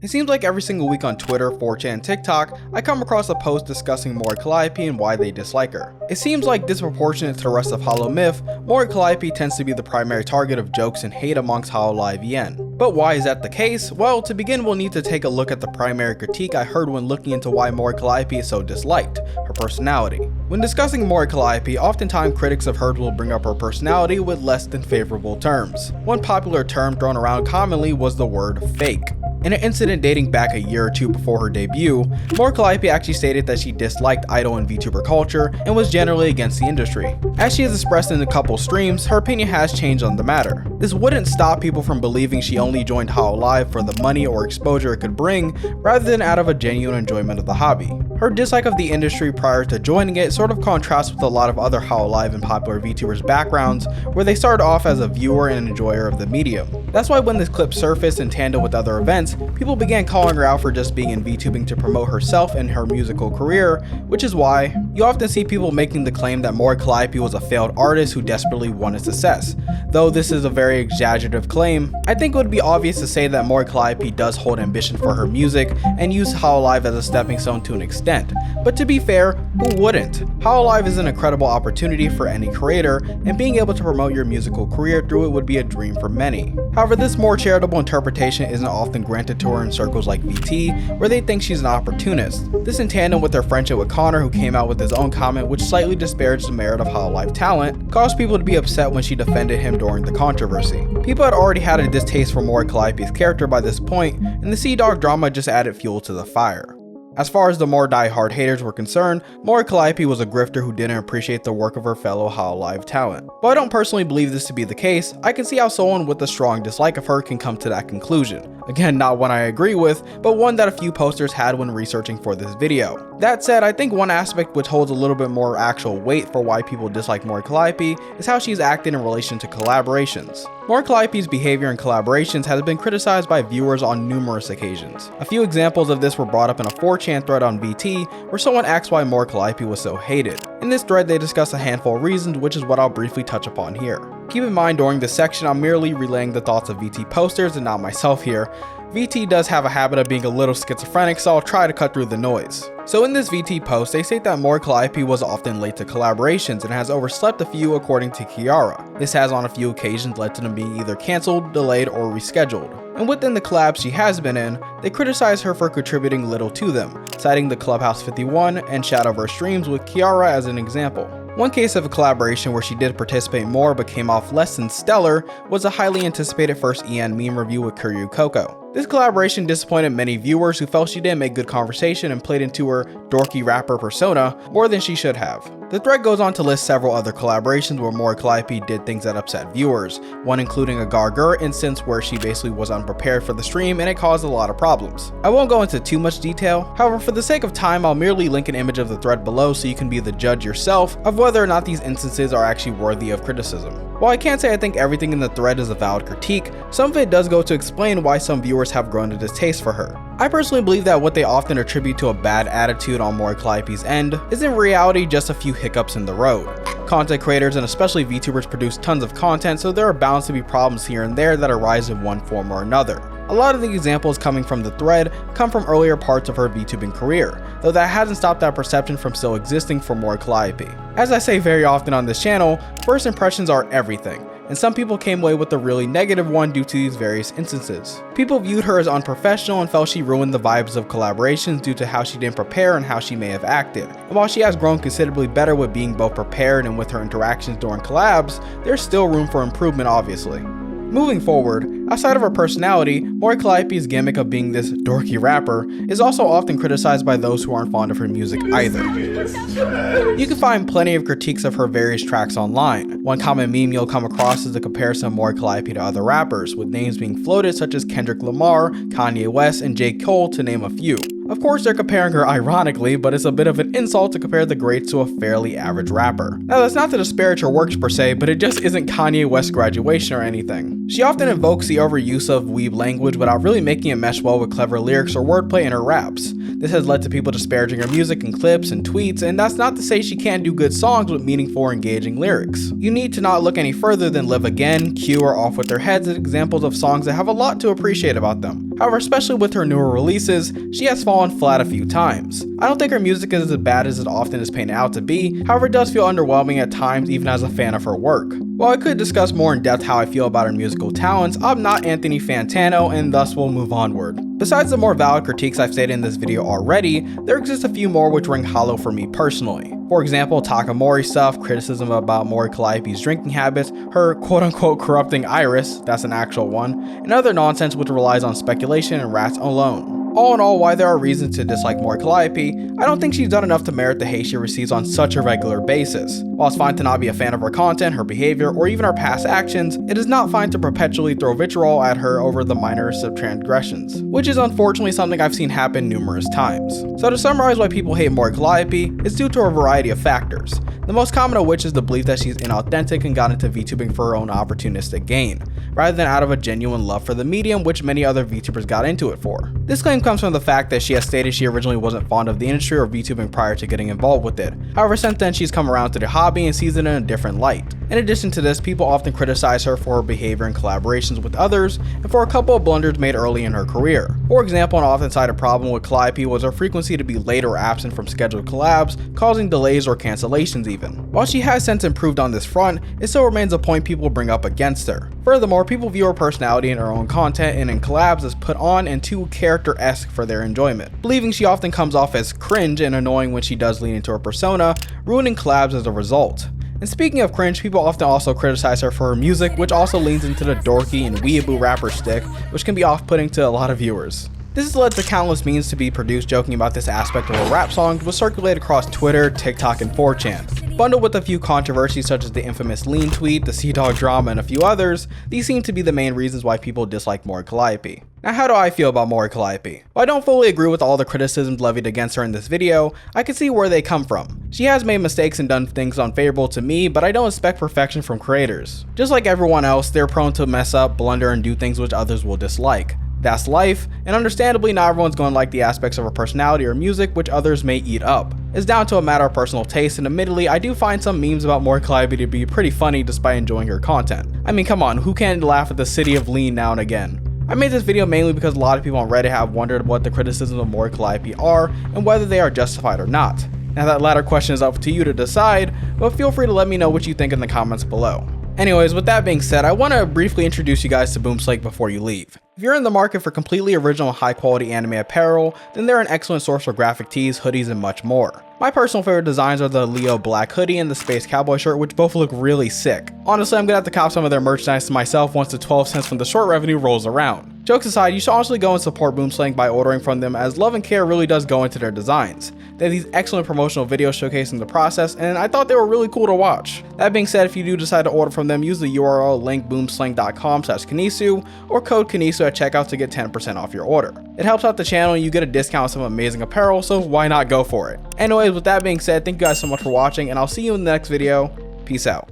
It seems like every single week on Twitter, 4chan, and TikTok, I come across a post discussing Mori Calliope and why they dislike her. It seems like disproportionate to the rest of Holomyth, Mori Calliope tends to be the primary target of jokes and hate amongst Hololive. But why is that the case? Well, to begin we'll need to take a look at the primary critique I heard when looking into why Mori Calliope is so disliked, her personality. When discussing Mori Calliope, oftentimes critics of hers will bring up her personality with less than favorable terms. One popular term thrown around commonly was the word fake. In an incident dating back a year or two before her debut, Mori Calliope actually stated that she disliked idol and VTuber culture and was generally against the industry. As she has expressed in a couple streams, her opinion has changed on the matter. This wouldn't stop people from believing she only joined Hololive for the money or exposure it could bring, rather than out of a genuine enjoyment of the hobby. Her dislike of the industry prior to joining it sort of contrasts with a lot of other Hololive and popular VTubers backgrounds, where they started off as a viewer and enjoyer of the medium. That's why when this clip surfaced in tandem with other events, people began calling her out for just being in VTubing to promote herself and her musical career, which is why you often see people making the claim that Mori Calliope was a failed artist who desperately wanted success. Though this is a very exaggerative claim, I think it would be obvious to say that Mori Calliope does hold ambition for her music and use Hololive as a stepping stone to an extent. But to be fair, who wouldn't? Hololive is an incredible opportunity for any creator, and being able to promote your musical career through it would be a dream for many. However, this more charitable interpretation isn't often granted to her in circles like VT, where they think she's an opportunist. This in tandem with their friendship with Connor, who came out with his own comment which slightly disparaged the merit of Hololive talent, caused people to be upset when she defended him during the controversy. People had already had a distaste for Mori Calliope's character by this point, and the Sea Dog drama just added fuel to the fire. As far as the more die-hard haters were concerned, Mori Calliope was a grifter who didn't appreciate the work of her fellow Hololive talent. While I don't personally believe this to be the case, I can see how someone with a strong dislike of her can come to that conclusion. Again, not one I agree with, but one that a few posters had when researching for this video. That said, I think one aspect which holds a little bit more actual weight for why people dislike Mori Calliope is how she's acted in relation to collaborations. Mori Calliope's behavior in collaborations has been criticized by viewers on numerous occasions. A few examples of this were brought up in a 4chan thread on VT, where someone asked why Mori Calliope was so hated. In this thread, they discuss a handful of reasons, which is what I'll briefly touch upon here. Keep in mind, during this section, I'm merely relaying the thoughts of VT posters and not myself here. VT does have a habit of being a little schizophrenic, so I'll try to cut through the noise. So in this VT post, they state that Mori Calliope was often late to collaborations and has overslept a few according to Kiara. This has on a few occasions led to them being either cancelled, delayed, or rescheduled. And within the collabs she has been in, they criticize her for contributing little to them, citing the Clubhouse 51 and Shadowverse streams with Kiara as an example. One case of a collaboration where she did participate more but came off less than stellar was a highly anticipated first EN meme review with Kuryu Coco. This collaboration disappointed many viewers who felt she didn't make good conversation and played into her dorky rapper persona more than she should have. The thread goes on to list several other collaborations where Mori Calliope did things that upset viewers, one including a Gargur instance where she basically was unprepared for the stream and it caused a lot of problems. I won't go into too much detail, however for the sake of time I'll merely link an image of the thread below so you can be the judge yourself of whether or not these instances are actually worthy of criticism. While I can't say I think everything in the thread is a valid critique, some of it does go to explain why some viewers have grown a distaste for her. I personally believe that what they often attribute to a bad attitude on Mori Calliope's end is in reality just a few hiccups in the road. Content creators and especially VTubers produce tons of content, so there are bound to be problems here and there that arise in one form or another. A lot of the examples coming from the thread come from earlier parts of her VTubing career, though that hasn't stopped that perception from still existing for Mori Calliope. As I say very often on this channel, first impressions are everything, and some people came away with a really negative one due to these various instances. People viewed her as unprofessional and felt she ruined the vibes of collaborations due to how she didn't prepare and how she may have acted. And while she has grown considerably better with being both prepared and with her interactions during collabs, there's still room for improvement obviously. Moving forward, outside of her personality, Mori Calliope's gimmick of being this dorky rapper is also often criticized by those who aren't fond of her music either. You can find plenty of critiques of her various tracks online. One common meme you'll come across is the comparison of Mori Calliope to other rappers, with names being floated such as Kendrick Lamar, Kanye West, and J. Cole to name a few. Of course they're comparing her ironically, but it's a bit of an insult to compare the greats to a fairly average rapper. Now that's not to disparage her works per se, but it just isn't Kanye West's Graduation or anything. She often invokes the overuse of weeb language without really making it mesh well with clever lyrics or wordplay in her raps. This has led to people disparaging her music in clips and tweets, and that's not to say she can't do good songs with meaningful or engaging lyrics. You need to not look any further than Live Again, Q, or Off With Their Heads as examples of songs that have a lot to appreciate about them. However, especially with her newer releases, she has fallen flat a few times. I don't think her music is as bad as it often is painted out to be, however it does feel underwhelming at times even as a fan of her work. While I could discuss more in depth how I feel about her musical talents, I'm not Anthony Fantano and thus will move onward. Besides the more valid critiques I've stated in this video already, there exist a few more which ring hollow for me personally. For example, Takamori stuff, criticism about Mori Calliope's drinking habits, her quote-unquote corrupting iris, that's an actual one, and other nonsense which relies on speculation and rats alone. All in all, while there are reasons to dislike Mori Calliope, I don't think she's done enough to merit the hate she receives on such a regular basis. While it's fine to not be a fan of her content, her behavior, or even her past actions, it is not fine to perpetually throw vitriol at her over the minorest of transgressions, which is unfortunately something I've seen happen numerous times. So to summarize why people hate Mori Calliope, it's due to a variety of factors, the most common of which is the belief that she's inauthentic and got into VTubing for her own opportunistic gain, rather than out of a genuine love for the medium which many other VTubers got into it for. This claim comes from the fact that she has stated she originally wasn't fond of the industry or VTubing prior to getting involved with it. However, since then she's come around to the hobby and sees it in a different light. In addition to this, people often criticize her for her behavior in collaborations with others and for a couple of blunders made early in her career. For example, an often cited problem with Calliope was her frequency to be late or absent from scheduled collabs, causing delays or cancellations even. While she has since improved on this front, it still remains a point people bring up against her. Furthermore, people view her personality in her own content and in collabs as put on and too character-esque for their enjoyment, believing she often comes off as cringe and annoying when she does lean into her persona, ruining collabs as a result. And speaking of cringe, people often also criticize her for her music, which also leans into the dorky and weeaboo rapper stick, which can be off-putting to a lot of viewers. This has led to countless memes to be produced joking about this aspect of her rap songs, which circulate across Twitter, TikTok, and 4chan. Bundled with a few controversies such as the infamous Lean tweet, the Sea Dog drama, and a few others, these seem to be the main reasons why people dislike Mori Calliope. Now, how do I feel about Mori Calliope? While I don't fully agree with all the criticisms levied against her in this video, I can see where they come from. She has made mistakes and done things unfavorable to me, but I don't expect perfection from creators. Just like everyone else, they're prone to mess up, blunder, and do things which others will dislike. That's life, and understandably not everyone's going to like the aspects of her personality or music which others may eat up. It's down to a matter of personal taste, and admittedly I do find some memes about Mori Calliope to be pretty funny despite enjoying her content. I mean, come on, who can't laugh at the city of Lean now and again? I made this video mainly because a lot of people on Reddit have wondered what the criticisms of Mori Calliope are and whether they are justified or not. Now that latter question is up to you to decide, but feel free to let me know what you think in the comments below. Anyways, with that being said, I want to briefly introduce you guys to Boomslake before you leave. If you're in the market for completely original high quality anime apparel, then they're an excellent source for graphic tees, hoodies, and much more. My personal favorite designs are the Leo black hoodie and the space cowboy shirt, which both look really sick. Honestly, I'm gonna have to cop some of their merchandise to myself once the 12 cents from the short revenue rolls around. Jokes aside, you should honestly go and support Boomslang by ordering from them, as love and care really does go into their designs. They have these excellent promotional videos showcasing the process, and I thought they were really cool to watch. That being said, if you do decide to order from them, use the URL link boomslang.com/Keniisu or code Keniisu at checkout to get 10% off your order. It helps out the channel and you get a discount on some amazing apparel, so why not go for it? Anyways, with that being said, thank you guys so much for watching, and I'll see you in the next video. Peace out.